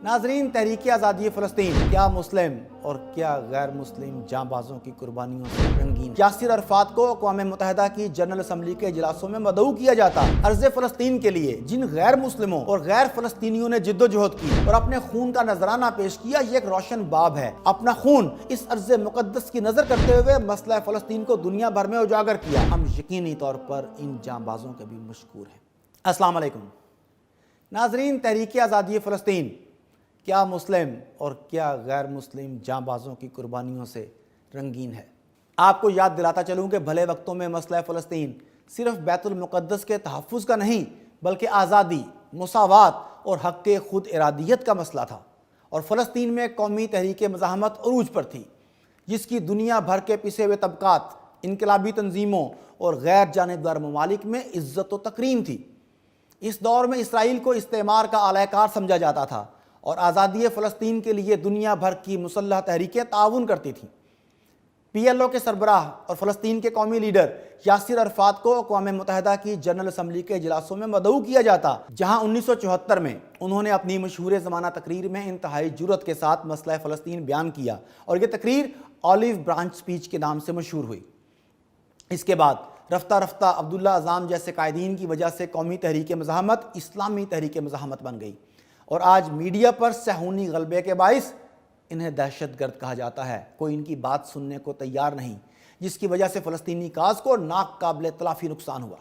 ناظرین، تحریک آزادی فلسطین کیا مسلم اور کیا غیر مسلم جاں بازوں کی قربانیوں سے رنگین؟ یاسر عرفات کو اقوام متحدہ کی جنرل اسمبلی کے اجلاسوں میں مدعو کیا جاتا عرض فلسطین کے لیے جن غیر مسلموں اور غیر فلسطینیوں نے جد و جہد کی اور اپنے خون کا نذرانہ پیش کیا، یہ ایک روشن باب ہے۔ اپنا خون اس عرض مقدس کی نظر کرتے ہوئے مسئلہ فلسطین کو دنیا بھر میں اجاگر کیا۔ ہم یقینی طور پر ان جاں بازوں کے بھی مشکور ہیں۔ السلام علیکم ناظرین، تحریک آزادی فلسطین کیا مسلم اور کیا غیر مسلم جاں بازوں کی قربانیوں سے رنگین ہے؟ آپ کو یاد دلاتا چلوں کہ بھلے وقتوں میں مسئلہ فلسطین صرف بیت المقدس کے تحفظ کا نہیں بلکہ آزادی، مساوات اور حق خود ارادیت کا مسئلہ تھا، اور فلسطین میں قومی تحریک مزاحمت عروج پر تھی جس کی دنیا بھر کے پسے ہوئے طبقات، انقلابی تنظیموں اور غیر جانبدار ممالک میں عزت و تکریم تھی۔ اس دور میں اسرائیل کو استعمار کا اعلی کار سمجھا جاتا تھا اور آزادی فلسطین کے لیے دنیا بھر کی مسلح تحریکیں تعاون کرتی تھیں۔ پی ایل او کے سربراہ اور فلسطین کے قومی لیڈر یاسر عرفات کو اقوام متحدہ کی جنرل اسمبلی کے اجلاسوں میں مدعو کیا جاتا، جہاں 1974 میں انہوں نے اپنی مشہور زمانہ تقریر میں انتہائی جرأت کے ساتھ مسئلہ فلسطین بیان کیا، اور یہ تقریر آلیو برانچ سپیچ کے نام سے مشہور ہوئی۔ اس کے بعد رفتہ رفتہ عبداللہ اعظام جیسے قائدین کی وجہ سے قومی تحریک مزاحمت اسلامی تحریک مزاحمت بن گئی، اور آج میڈیا پر صہیونی غلبے کے باعث انہیں دہشت گرد کہا جاتا ہے۔ کوئی ان کی بات سننے کو تیار نہیں، جس کی وجہ سے فلسطینی کاز کو ناقابل تلافی نقصان ہوا۔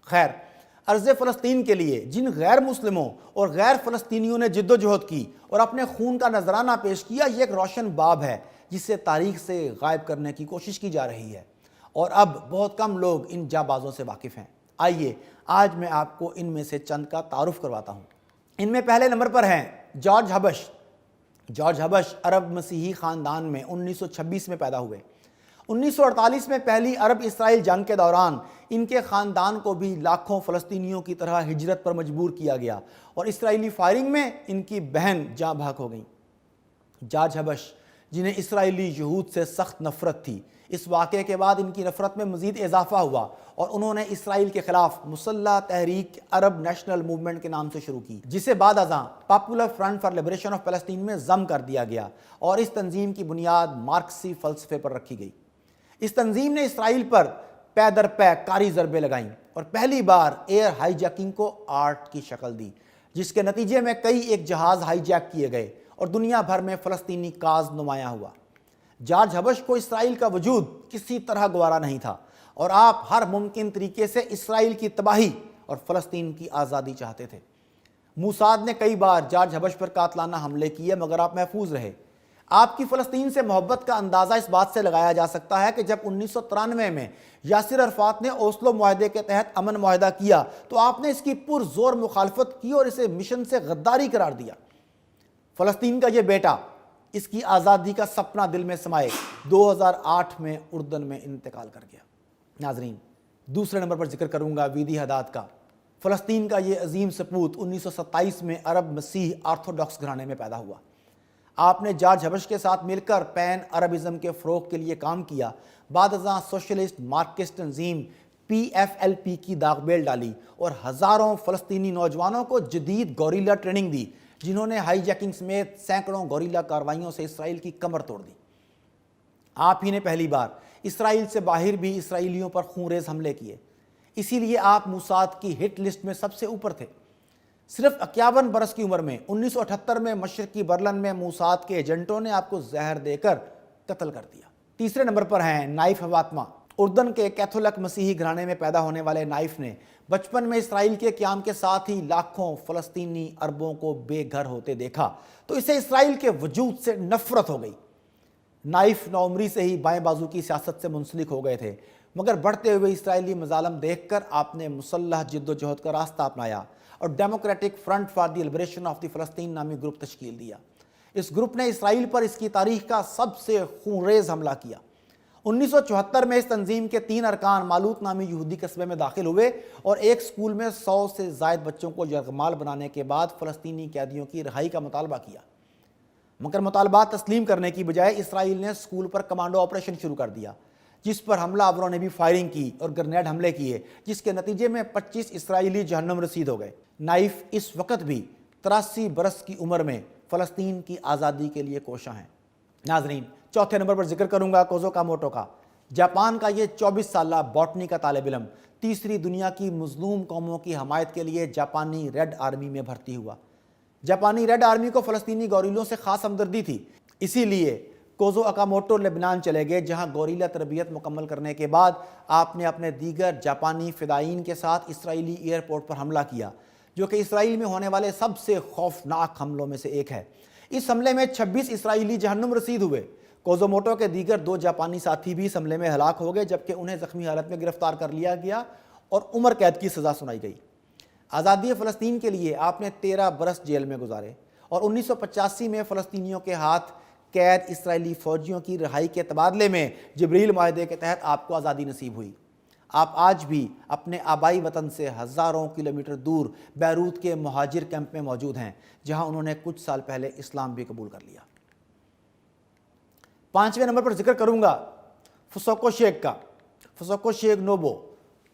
خیر، عرض فلسطین کے لیے جن غیر مسلموں اور غیر فلسطینیوں نے جد و جہد کی اور اپنے خون کا نذرانہ پیش کیا، یہ ایک روشن باب ہے جسے تاریخ سے غائب کرنے کی کوشش کی جا رہی ہے، اور اب بہت کم لوگ ان جاں بازوں سے واقف ہیں۔ آئیے آج میں آپ کو ان میں سے چند کا تعارف کرواتا ہوں۔ ان میں پہلے نمبر پر ہیں جارج ہبش۔ جارج ہبش عرب مسیحی خاندان میں 1926 میں پیدا ہوئے۔ 1948 میں پہلی عرب اسرائیل جنگ کے دوران ان کے خاندان کو بھی لاکھوں فلسطینیوں کی طرح ہجرت پر مجبور کیا گیا، اور اسرائیلی فائرنگ میں ان کی بہن جاں بحق ہو گئیں۔ جارج ہبش، جنہیں اسرائیلی یہود سے سخت نفرت تھی، اس واقعے کے بعد ان کی نفرت میں مزید اضافہ ہوا اور انہوں نے اسرائیل کے خلاف مسلح تحریک عرب نیشنل موومنٹ کے نام سے شروع کی، جسے بعد ازاں popular front for liberation of فلسطین میں ضم کر دیا گیا، اور اس تنظیم کی بنیاد مارکسی فلسفے پر رکھی گئی۔ اس تنظیم نے اسرائیل پر پے در پے کاری ضربیں لگائیں اور پہلی بار ایئر ہائی جیکنگ کو آرٹ کی شکل دی، جس کے نتیجے میں کئی ایک جہاز ہائی جیک کیے گئے اور دنیا بھر میں فلسطینی کاز نمایاں ہوا۔ جارج ہبش کو اسرائیل کا وجود کسی طرح گوارا نہیں تھا، اور آپ ہر ممکن طریقے سے اسرائیل کی تباہی اور فلسطین کی آزادی چاہتے تھے۔ موساد نے کئی بار جارج ہبش پر قاتلانہ حملے کیے، مگر آپ محفوظ رہے۔ آپ کی فلسطین سے محبت کا اندازہ اس بات سے لگایا جا سکتا ہے کہ جب 1993 میں یاسر عرفات نے اوسلو معاہدے کے تحت امن معاہدہ کیا تو آپ نے اس کی پرزور مخالفت کی اور اسے مشن سے غداری قرار دیا۔ فلسطین کا یہ بیٹا، اس کی آزادی کا سپنا دل میں سمائے، 2008 میں اردن میں انتقال کر گیا۔ ناظرین، دوسرے نمبر پر ذکر کروں گا ویدی حداد کا۔ فلسطین کا یہ عظیم سپوت 1927 میں عرب مسیح آرتھوڈاکس گھرانے میں پیدا ہوا۔ آپ نے جارج ہبش کے ساتھ مل کر پین عربزم کے فروغ کے لیے کام کیا، بعد ازاں سوشلسٹ مارکسسٹ تنظیم PFLP کی داغ بیل ڈالی اور ہزاروں فلسطینی نوجوانوں کو جدید گوریلا ٹریننگ دی، جنہوں نے ہائی جیکنگ سمیت سینکڑوں گوریلا کارروائیوں سے اسرائیل کی کمر توڑ دی۔ آپ ہی نے پہلی بار اسرائیل سے باہر بھی اسرائیلیوں پر خونریز حملے کیے، اسی لیے آپ موساد کی ہٹ لسٹ میں سب سے اوپر تھے۔ صرف 51 برس کی عمر میں 1978 میں مشرقی برلن میں موساد کے ایجنٹوں نے آپ کو زہر دے کر قتل کر دیا۔ تیسرے نمبر پر ہیں نائف حواتما۔ اردن کے کیتھولک مسیحی گھرانے میں پیدا ہونے والے نائف نے بچپن میں اسرائیل کے قیام کے ساتھ ہی لاکھوں فلسطینی عربوں کو بے گھر ہوتے دیکھا، تو اسے اسرائیل کے وجود سے نفرت ہو گئی۔ نائف نوعمری سے ہی بائیں بازو کی سیاست سے منسلک ہو گئے تھے، مگر بڑھتے ہوئے اسرائیلی مظالم دیکھ کر آپ نے مسلح جد و جہد کا راستہ اپنایا اور democratic front for the liberation of the فلسطین نامی گروپ تشکیل دیا۔ اس گروپ نے اسرائیل پر اس کی تاریخ کا سب سے خونریز حملہ کیا۔ 1974 میں اس تنظیم کے 3 ارکان مالوت نامی یہودی قصبے میں داخل ہوئے اور ایک سکول میں 100 سے زائد بچوں کو یرغمال بنانے کے بعد فلسطینی قیدیوں کی رہائی کا مطالبہ کیا، مگر مطالبات تسلیم کرنے کی بجائے اسرائیل نے سکول پر کمانڈو آپریشن شروع کر دیا، جس پر حملہ آوروں نے بھی فائرنگ کی اور گرنیڈ حملے کیے، جس کے نتیجے میں 25 اسرائیلی جہنم رسید ہو گئے۔ نائف اس وقت بھی 83 برس کی عمر میں فلسطین کی آزادی کے لیے کوشاں ہیں۔ ناظرین، چوتھے نمبر پر ذکر کروں گا کوزو کاموٹو کا۔ جاپان کا یہ 24 سالہ باٹنی کا طالب علم تیسری دنیا کی مظلوم قوموں کی حمایت کے لیے جاپانی ریڈ آرمی میں بھرتی ہوا۔ جاپانی ریڈ آرمی کو فلسطینی گوریلوں سے خاص ہمدردی تھی، اسی لیے کوزو اکاموٹو لبنان چلے گئے، جہاں گوریلا تربیت مکمل کرنے کے بعد آپ نے اپنے دیگر جاپانی فدائین کے ساتھ اسرائیلی ایئرپورٹ پر حملہ کیا، جو کہ اسرائیل میں ہونے والے سب سے خوفناک حملوں میں سے ایک ہے۔ اس حملے میں 26 اسرائیلی جہنم رسید ہوئے۔ کوزوموٹو کے دیگر 2 جاپانی ساتھی بھی اس حملے میں ہلاک ہو گئے، جبکہ انہیں زخمی حالت میں گرفتار کر لیا گیا اور عمر قید کی سزا سنائی گئی۔ آزادی فلسطین کے لیے آپ نے 13 برس جیل میں گزارے اور 1985 میں فلسطینیوں کے ہاتھ قید اسرائیلی فوجیوں کی رہائی کے تبادلے میں جبریل معاہدے کے تحت آپ کو آزادی نصیب ہوئی۔ آپ آج بھی اپنے آبائی وطن سے ہزاروں کلومیٹر دور بیروت کے مہاجر کیمپ میں موجود ہیں، جہاں انہوں نے کچھ سال پہلے اسلام بھی قبول کر لیا۔ 5ویں نمبر پر ذکر کروں گا فسوکو شیک کا۔ فسوکو شیک نوبو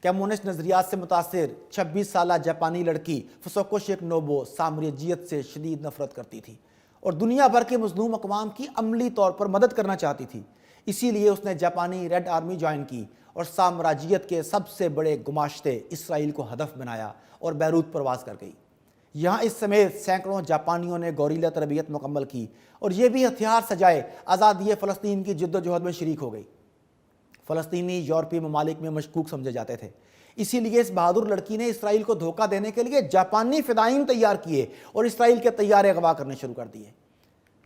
کمیونسٹ نظریات سے متاثر 26 سالہ جاپانی لڑکی فسوکو شیک نوبو سامراجیت سے شدید نفرت کرتی تھی اور دنیا بھر کے مظلوم اقوام کی عملی طور پر مدد کرنا چاہتی تھی۔ اسی لیے اس نے جاپانی ریڈ آرمی جوائن کی اور سامراجیت کے سب سے بڑے گماشتے اسرائیل کو ہدف بنایا اور بیروت پرواز کر گئی۔ یہاں اس سمیت سینکڑوں جاپانیوں نے گوریلا تربیت مکمل کی اور یہ بھی ہتھیار سجائے آزادی فلسطین کی جد و جہد میں شریک ہو گئی۔ فلسطینی یورپی ممالک میں مشکوک سمجھے جاتے تھے، اسی لیے اس بہادر لڑکی نے اسرائیل کو دھوکہ دینے کے لیے جاپانی فدائین تیار کیے اور اسرائیل کے طیارے اغوا کرنے شروع کر دیے۔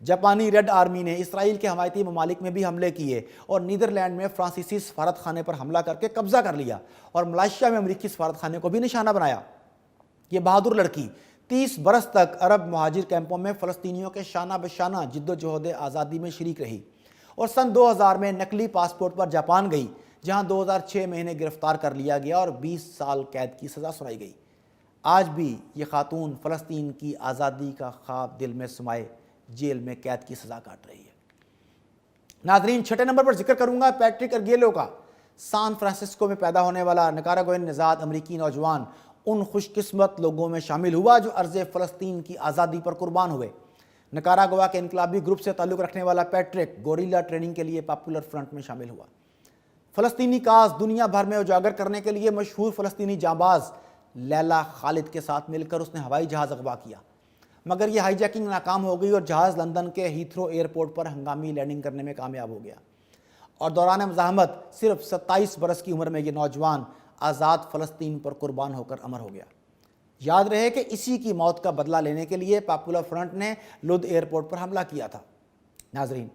جاپانی ریڈ آرمی نے اسرائیل کے حمایتی ممالک میں بھی حملے کیے اور نیدرلینڈ میں فرانسیسی سفارت خانے پر حملہ کر کے قبضہ کر لیا اور ملائیشیا میں امریکی سفارت خانے کو بھی نشانہ بنایا۔ یہ بہادر لڑکی 30 برس تک عرب مہاجر کیمپوں میں فلسطینیوں کے شانہ بشانہ جد و جہد آزادی میں شریک رہی اور سن 2000 میں نقلی پاسپورٹ پر جاپان گئی، جہاں 2006 میں انہیں گرفتار کر لیا گیا اور 20 سال قید کی سزا سنائی گئی۔ آج بھی یہ خاتون فلسطین کی آزادی کا خواب دل میں سمائے جیل میں قید کی سزا کاٹ رہی ہے۔ ناظرین، 6 نمبر پر ذکر کروں گا پیٹرک ارگیلو کا۔ سان فرانسسکو میں پیدا ہونے والا نکاراگوئن نژاد امریکی نوجوان ان خوش قسمت لوگوں میں شامل ہوا جو ارض فلسطین کی آزادی پر قربان ہوئے۔ نکاراگوا کے انقلابی گروپ سے تعلق رکھنے والا پیٹرک گوریلا ٹریننگ کے لیے پاپولر فرنٹ میں شامل ہوا۔ فلسطینی کاز دنیا بھر میں اجاگر کرنے کے لیے مشہور فلسطینی جانباز لیلا خالد کے ساتھ مل کر اس نے ہوائی جہاز اغوا کیا، مگر یہ ہائی جیکنگ ناکام ہو گئی اور جہاز لندن کے ہیتھرو ایئرپورٹ پر ہنگامی لینڈنگ کرنے میں کامیاب ہو گیا اور دوران مزاحمت صرف 27 برس کی عمر میں یہ نوجوان آزاد فلسطین پر قربان ہو کر امر ہو گیا۔ یاد رہے کہ اسی کی موت کا بدلہ لینے کے لیے پاپولر فرنٹ نے لد ایئرپورٹ پر حملہ کیا تھا۔ ناظرین،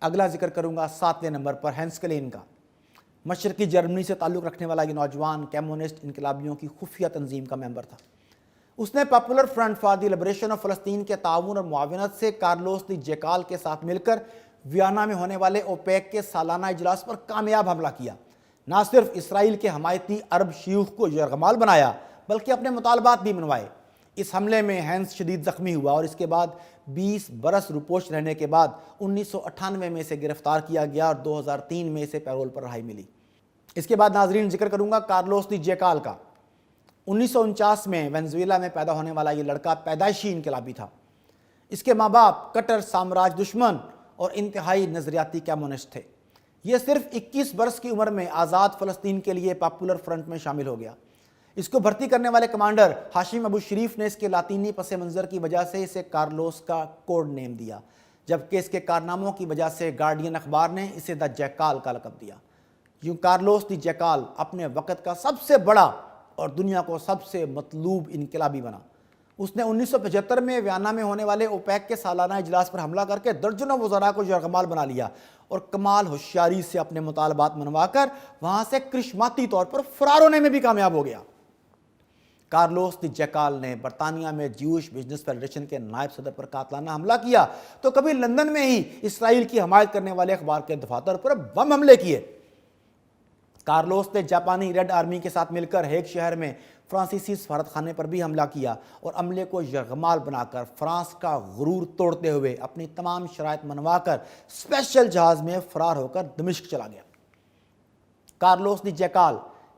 اگلا ذکر کروں گا 7ویں نمبر پر ہینس کلین کا۔ مشرقی جرمنی سے تعلق رکھنے والا یہ نوجوان کمیونسٹ انقلابیوں کی خفیہ تنظیم کا ممبر تھا۔ اس نے popular front for the liberation of فلسطین کے تعاون اور معاونت سے کارلوس دی جیکال کے ساتھ مل کر ویانا میں ہونے والے اوپیک کے سالانہ اجلاس پر کامیاب حملہ کیا۔ نہ صرف اسرائیل کے حمایتی عرب شیوخ کو یرغمال بنایا بلکہ اپنے مطالبات بھی منوائے۔ اس حملے میں ہینس شدید زخمی ہوا اور اس کے بعد 20 برس روپوش رہنے کے بعد 1998 میں اسے گرفتار کیا گیا اور 2003 میں اسے پیرول پر رہائی ملی۔ اس کے بعد ناظرین ذکر کروں گا کارلوس دی جیکال کا۔ 1949 میں وینزویلا میں پیدا ہونے والا یہ لڑکا پیدائشی انقلابی تھا۔ اس کے ماں باپ کٹر سامراج دشمن اور انتہائی نظریاتی کمیونسٹ تھے۔ یہ صرف 21 برس کی عمر میں آزاد فلسطین کے لیے پاپولر فرنٹ میں شامل ہو گیا۔ اس کو بھرتی کرنے والے کمانڈر ہاشم ابو شریف نے اس کے لاطینی پس منظر کی وجہ سے اسے کارلوس کا کوڈ نیم دیا، جبکہ اس کے کارناموں کی وجہ سے گارڈین اخبار نے اسے دا جیکال کا لقب دیا۔ یوں کارلوس دی جیکال اپنے وقت کا سب سے بڑا اور دنیا کو سب سے مطلوب انقلابی بنا۔ اس نے 1975 میں ویانا میں ہونے والے اوپیک کے سالانہ اجلاس پر حملہ کر کے درجنوں وزراء کو یرغمال بنا لیا اور کمال ہوشیاری سے اپنے مطالبات منوا کر وہاں سے کرشماتی طور پر فرار ہونے میں بھی کامیاب ہو گیا۔ کارلوس دی جیکال نے برطانیہ میں جیوش بزنس فیڈریشن کے نائب صدر پر قاتلانہ حملہ کیا تو کبھی لندن میں ہی اسرائیل کی حمایت کرنے والے اخبار کے دفاتر پر بم حملے کیے۔ کارلوس نے جاپانی ریڈ آرمی کے ساتھ مل کر ہیگ شہر میں فرانسیسی سفارت خانے پر بھی حملہ کیا اور عملے کو یرغمال بنا کر فرانس کا غرور توڑتے ہوئے اپنی تمام شرائط منوا کر اسپیشل جہاز میں فرار ہو کر دمشق چلا گیا۔ کارلوس دی جیکال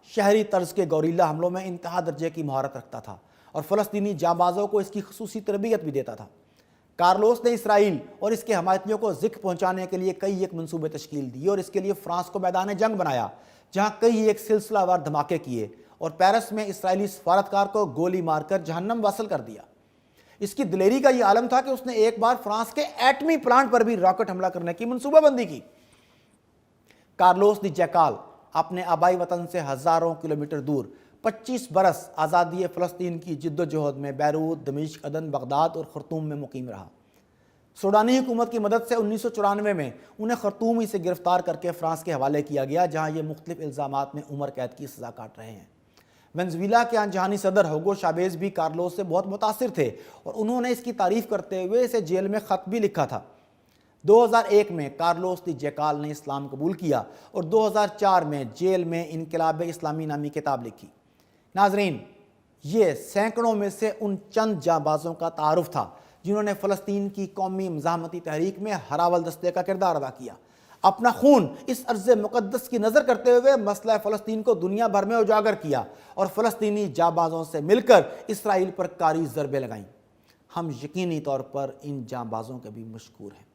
شہری طرز کے گوریلا حملوں میں انتہا درجے کی مہارت رکھتا تھا اور فلسطینی جانبازوں کو اس کی خصوصی تربیت بھی دیتا تھا۔ کارلوس نے اسرائیل اور اس کے حمایتیوں کو ذکر پہنچانے کے لیے کئی ایک منصوبے تشکیل دیے اور اس کے لیے فرانس کو میدان جنگ بنایا، جہاں کئی ایک سلسلہ وار دھماکے کیے اور پیرس میں اسرائیلی سفارتکار کو گولی مار کر جہنم واصل کر دیا۔ اس کی دلیری کا یہ عالم تھا کہ اس نے ایک بار فرانس کے ایٹمی پلانٹ پر بھی راکٹ حملہ کرنے کی منصوبہ بندی کی۔ کارلوس دی جیکال اپنے آبائی وطن سے ہزاروں کلومیٹر دور 25 برس آزادی فلسطین کی جد و جہد میں بیروت، دمشق، عدن، بغداد اور خرطوم میں مقیم رہا۔ سوڈانی حکومت کی مدد سے 1994 میں انہیں خرطوم ہی سے گرفتار کر کے فرانس کے حوالے کیا گیا، جہاں یہ مختلف الزامات میں عمر قید کی سزا کاٹ رہے ہیں۔ وینزویلا کے انجہانی صدر ہوگو شاویز بھی کارلوس سے بہت متاثر تھے اور انہوں نے اس کی تعریف کرتے ہوئے اسے جیل میں خط بھی لکھا تھا۔ 2001 میں کارلوس دی جیکال نے اسلام قبول کیا اور 2004 میں جیل میں انقلاب اسلامی نامی کتاب لکھی۔ ناظرین، یہ سینکڑوں میں سے ان چند جانبازوں کا تعارف تھا جنہوں نے فلسطین کی قومی مزاحمتی تحریک میں ہراول دستے کا کردار ادا کیا، اپنا خون اس ارض مقدس کی نظر کرتے ہوئے مسئلہ فلسطین کو دنیا بھر میں اجاگر کیا اور فلسطینی جانبازوں سے مل کر اسرائیل پر کاری ضربیں لگائیں۔ ہم یقینی طور پر ان جانبازوں کے بھی مشکور ہیں۔